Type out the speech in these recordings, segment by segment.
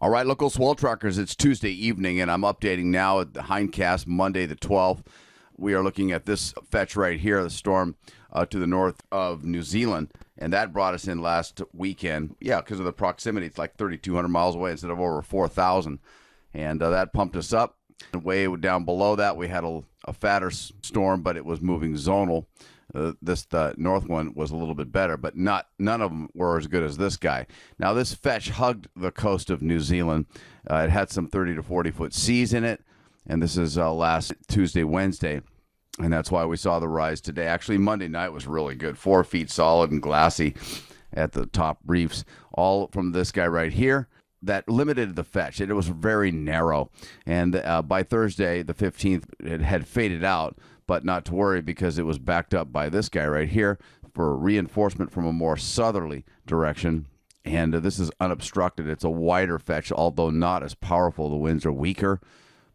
All right, local swell trackers, it's Tuesday evening, and I'm updating now at the hindcast Monday the 12th. We are looking at this fetch right here, the storm to the north of New Zealand, and that brought us in last weekend. Yeah, because of the proximity, it's like 3,200 miles away instead of over 4,000, and that pumped us up. And way down below that, we had a fatter storm, but it was moving zonal. The north one was a little bit better, but none of them were as good as this guy. Now, this fetch hugged the coast of New Zealand. It had some 30 to 40-foot seas in it, and this is last Tuesday, Wednesday, and that's why we saw the rise today. Actually, Monday night was really good, 4 feet solid and glassy at the top reefs, all from this guy right here. That limited the fetch. It was very narrow, and by Thursday, the 15th, it had faded out, but not to worry because it was backed up by this guy right here for reinforcement from a more southerly direction. And this is unobstructed. It's a wider fetch, although not as powerful. The winds are weaker,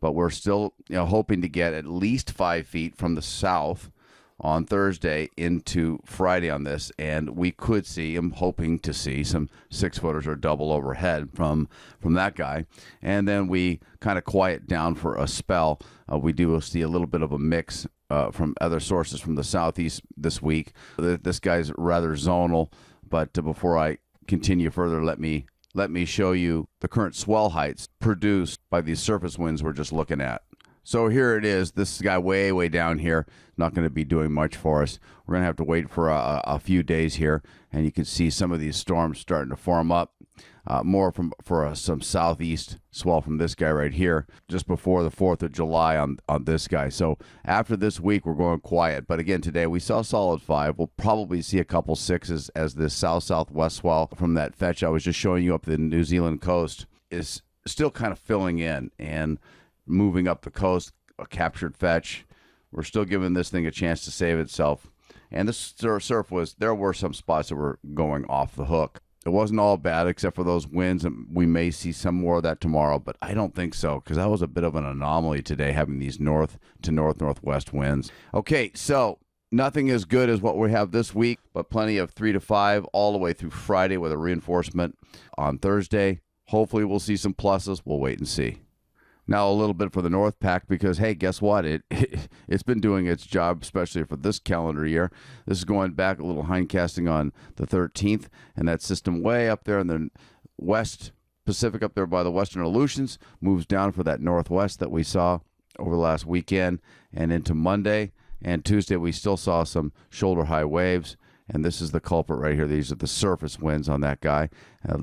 but we're still hoping to get at least 5 feet from the south on Thursday into Friday on this, and we could see, I'm hoping to see some 6-footers or double overhead from that guy, and then we kind of quiet down for a spell. We do see a little bit of a mix from other sources from the southeast this week. This guy's rather zonal, but before I continue further, let me show you the current swell heights produced by these surface winds we're just looking at. So here it is. This guy way down here, not going to be doing much for us. We're going to have to wait for a few days here, and you can see some of these storms starting to form up. More for some southeast swell from this guy right here, just before the 4th of July on this guy. So after this week, we're going quiet. But again, today we saw solid 5. We'll probably see a couple 6s as this south-southwest swell from that fetch I was just showing you up the New Zealand coast is still kind of filling in and moving up the coast, a captured fetch. We're still giving this thing a chance to save itself. And this surf there were some spots that were going off the hook. It wasn't all bad except for those winds, and we may see some more of that tomorrow, but I don't think so because that was a bit of an anomaly today, having these north to northwest winds. Okay, so nothing as good as what we have this week, but plenty of 3 to 5 all the way through Friday with a reinforcement on Thursday. Hopefully we'll see some pluses. We'll wait and see. Now a little bit for the North Pack because, hey, guess what? It's been doing its job, especially for this calendar year. This is going back a little hindcasting on the 13th, and that system way up there in the West Pacific, up there by the Western Aleutians, moves down for that northwest that we saw over the last weekend and into Monday. And Tuesday, we still saw some shoulder-high waves, and this is the culprit right here. These are the surface winds on that guy.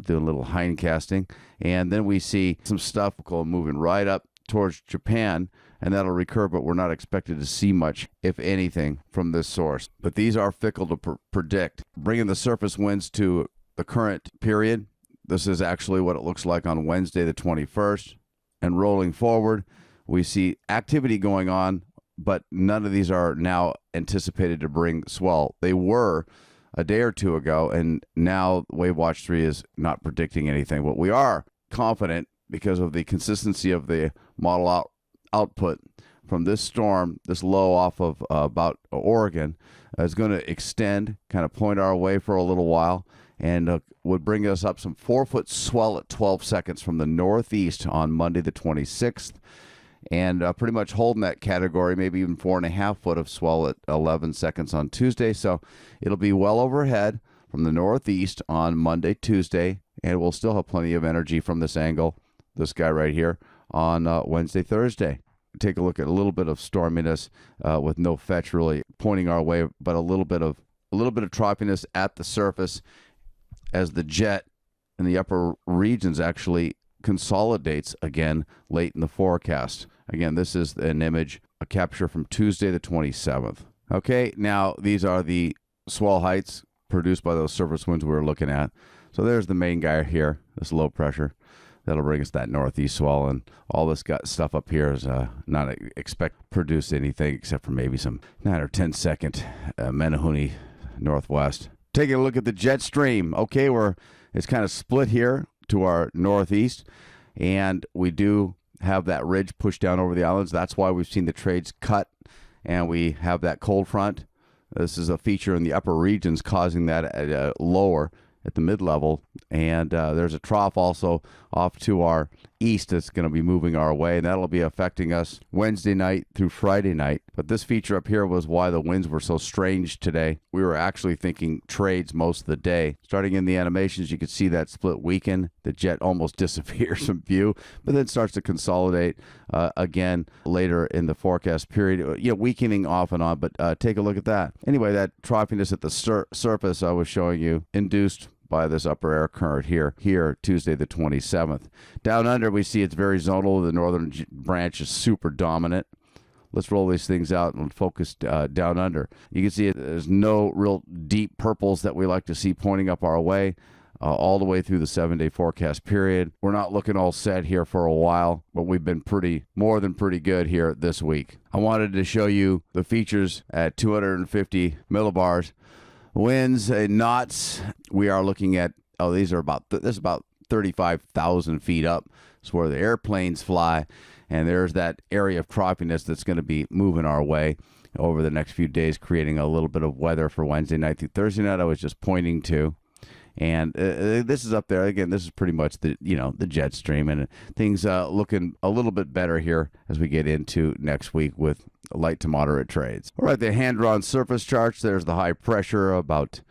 Doing a little hindcasting. And then we see some stuff moving right up towards Japan, and that'll recur, but we're not expected to see much, if anything, from this source. But these are fickle to predict. Bringing the surface winds to the current period, this is actually what it looks like on Wednesday the 21st. And rolling forward, we see activity going on, but none of these are now anticipated to bring swell. They were a day or two ago, and now Wave Watch 3 is not predicting anything. But we are confident because of the consistency of the model output from this storm, this low off of about Oregon, is going to extend, kind of point our way for a little while, and would bring us up some 4-foot swell at 12 seconds from the northeast on Monday the 26th. And pretty much holding that category, maybe even 4.5 foot of swell at 11 seconds on Tuesday. So it'll be well overhead from the northeast on Monday, Tuesday, and we'll still have plenty of energy from this angle, this guy right here, on Wednesday, Thursday. Take a look at a little bit of storminess with no fetch really pointing our way, but a little bit of troughiness at the surface as the jet in the upper regions actually consolidates again late in the forecast. Again, this is an image, a capture from Tuesday the 27th. Okay, now these are the swell heights produced by those surface winds we were looking at. So there's the main guy here, this low pressure. That'll bring us that northeast swell, and all this stuff up here is not expect to produce anything except for maybe some 9 or 10 second Menehune northwest. Taking a look at the jet stream. Okay, it's kind of split here to our northeast, and we do have that ridge pushed down over the islands. That's why we've seen the trades cut, and we have that cold front. This is a feature in the upper regions causing that lower at the mid-level, and there's a trough also off to our east that's going to be moving our way, and that'll be affecting us Wednesday night through Friday night. But this feature up here was why the winds were so strange today. We were actually thinking trades most of the day. Starting in the animations, you could see that split weaken. The jet almost disappears from view, but then starts to consolidate again later in the forecast period. Weakening off and on, but take a look at that. Anyway, that troughiness at the surface I was showing you, induced by this upper air current here Tuesday the 27th. Down under, we see it's very zonal. The northern branch is super dominant. Let's roll these things out and focus down under. You can see there's no real deep purples that we like to see pointing up our way all the way through the 7-day forecast period. We're not looking all set here for a while, but we've been more than pretty good here this week. I wanted to show you the features at 250 millibars. Winds and knots, we are looking at, this is about 35,000 feet up. It's where the airplanes fly, and there's that area of troughiness that's going to be moving our way over the next few days, creating a little bit of weather for Wednesday night through Thursday night I was just pointing to. And this is up there. Again, this is pretty much the jet stream, and things looking a little bit better here as we get into next week with light to moderate trades. All right, the hand-drawn surface charts. There's the high pressure about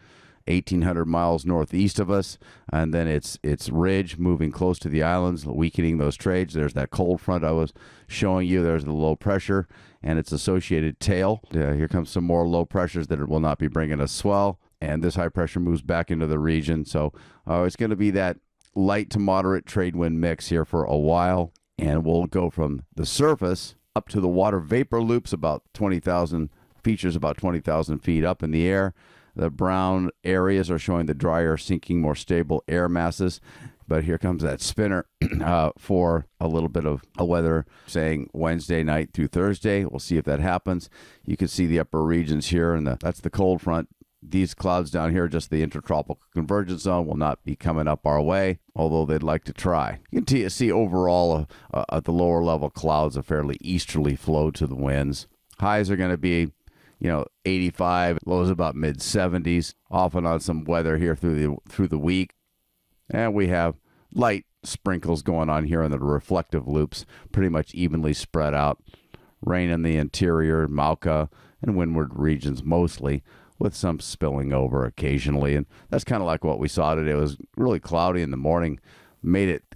1,800 miles northeast of us, and then it's ridge moving close to the islands, weakening those trades. There's that cold front I was showing you. There's the low pressure and its associated tail. Here comes some more low pressures that will not be bringing us swell. And this high pressure moves back into the region. So it's going to be that light to moderate trade wind mix here for a while. And we'll go from the surface up to the water vapor loops, about 20,000 feet up in the air. The brown areas are showing the drier, sinking, more stable air masses. But here comes that spinner for a little bit of a weather, saying Wednesday night through Thursday. We'll see if that happens. You can see the upper regions here, and that's the cold front. These clouds down here, just the intertropical convergence zone, will not be coming up our way, although they'd like to try. You can see overall at the lower level clouds a fairly easterly flow to the winds. Highs are going to be 85, lows about mid-70s, off and on some weather here through the week. And we have light sprinkles going on here in the reflective loops, pretty much evenly spread out. Rain in the interior, Mauka, and windward regions mostly, with some spilling over occasionally. And that's kind of like what we saw today. It was really cloudy in the morning,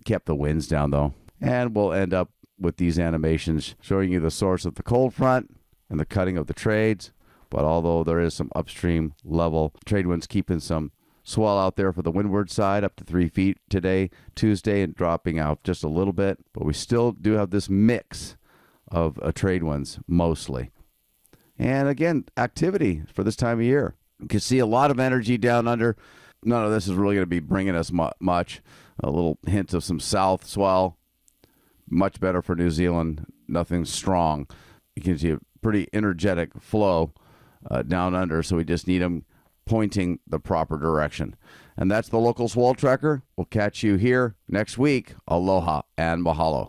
kept the winds down though. And we'll end up with these animations showing you the source of the cold front and the cutting of the trades. But although there is some upstream level trade winds keeping some swell out there for the windward side, up to 3 feet today, Tuesday, and dropping out just a little bit. But we still do have this mix of trade winds mostly. And again, activity for this time of year. You can see a lot of energy down under. None of this is really going to be bringing us much. A little hint of some south swell. Much better for New Zealand. Nothing strong. You can see a pretty energetic flow down under, so we just need them pointing the proper direction. And that's the local swell tracker. We'll catch you here next week. Aloha and mahalo.